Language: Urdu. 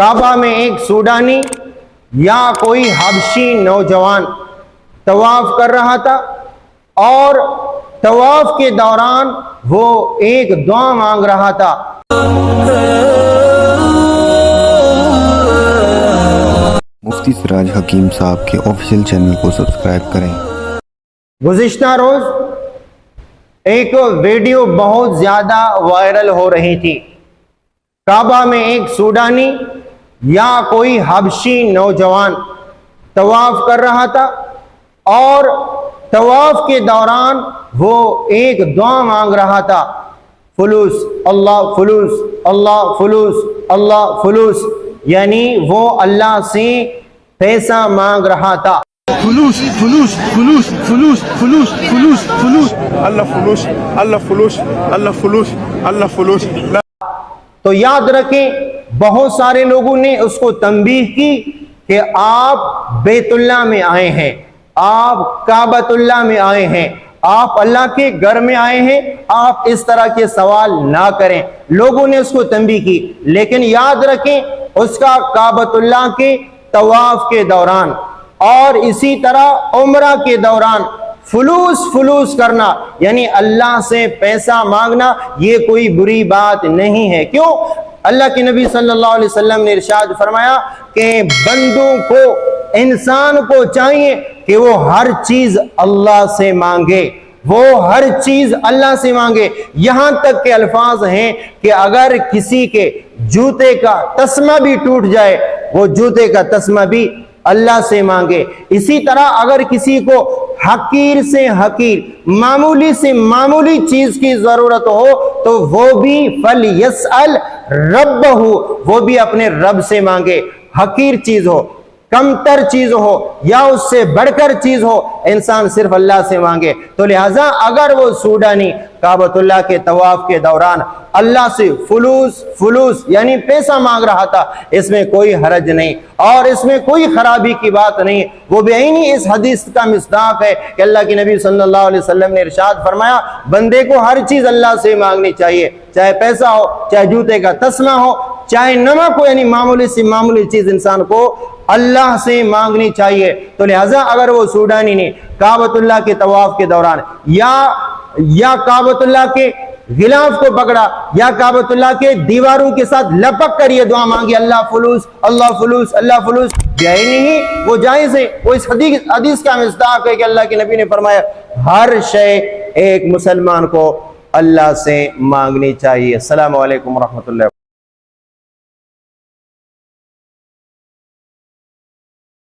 کعبہ میں ایک سوڈانی یا کوئی حبشی نوجوان طواف کر رہا تھا اور طواف کے دوران وہ ایک دعا مانگ رہا تھا۔ مفتی سراج حکیم صاحب کے آفیشیل چینل کو سبسکرائب کریں۔ گزشتہ روز ایک ویڈیو بہت زیادہ وائرل ہو رہی تھی۔ کعبہ میں ایک سوڈانی یا کوئی حبشی نوجوان طواف کر رہا تھا اور طواف کے دوران وہ ایک دعا مانگ رہا تھا، فلوس اللہ فلوس اللہ فلوس اللہ فلوس، یعنی وہ اللہ سے پیسہ مانگ رہا تھا۔ فلوس فلوس فلوس فلوس فلوس فلوس فلوس اللہ فلوس اللہ فلوس اللہ فلوس اللہ فلوس۔ تو یاد رکھیں، بہت سارے لوگوں نے اس کو تنبیہ کی کہ آپ بیت اللہ میں آئے ہیں، آپ کعبۃ اللہ میں آئے ہیں، آپ اللہ کے گھر میں آئے ہیں، آپ اس طرح کے سوال نہ کریں۔ لوگوں نے اس کو تنبیہ کی، لیکن یاد رکھیں اس کا کعبۃ اللہ کے طواف کے دوران اور اسی طرح عمرہ کے دوران فلوس فلوس کرنا، یعنی اللہ سے پیسہ مانگنا، یہ کوئی بری بات نہیں ہے۔ کیوں؟ اللہ کے نبی صلی اللہ علیہ وسلم نے ارشاد فرمایا کہ بندوں کو، انسان کو چاہیے کہ وہ ہر چیز اللہ سے مانگے، وہ ہر چیز اللہ سے مانگے۔ یہاں تک کہ الفاظ ہیں کہ اگر کسی کے جوتے کا تسمہ بھی ٹوٹ جائے، وہ جوتے کا تسمہ بھی اللہ سے مانگے۔ اسی طرح اگر کسی کو حقیر سے حقیر، معمولی سے معمولی چیز کی ضرورت ہو تو وہ بھی فَلْيَسْأَلْ رَبَّهُ، وہ بھی اپنے رب سے مانگے۔ حقیر چیز ہو، کمتر چیز ہو یا اس سے بڑھ کر چیز ہو، انسان صرف اللہ سے مانگے۔ تو لہٰذا اگر وہ سوڈانی کعبۃ اللہ کے طواف کے دوران اللہ سے فلوس فلوس یعنی پیسہ مانگ رہا تھا، اس میں کوئی حرج نہیں اور اس میں کوئی خرابی کی بات نہیں۔ وہ بعینی اس حدیث کا مصداق ہے کہ اللہ کے نبی صلی اللہ علیہ وسلم نے ارشاد فرمایا، بندے کو ہر چیز اللہ سے مانگنی چاہیے، چاہے پیسہ ہو، چاہے جوتے کا تسمہ ہو، چاہے نمک ہو، یعنی معمولی سی معمولی چیز انسان کو اللہ سے مانگنی چاہیے۔ تو لہٰذا اگر وہ سوڈانی نے کعبۃ اللہ کے طواف کے دوران یا کعبۃ اللہ کے غلاف کو پکڑا یا کعبۃ اللہ کے دیواروں کے ساتھ لپک کر یہ دعا مانگی، اللہ فلوس اللہ فلوس اللہ فلوس، نہیں، وہ جائز ہے۔ وہ اس حدیث کا مصداق ہے کہ اللہ کے نبی نے فرمایا ہر شے ایک مسلمان کو اللہ سے مانگنی چاہیے۔ السلام علیکم ورحمۃ اللہ۔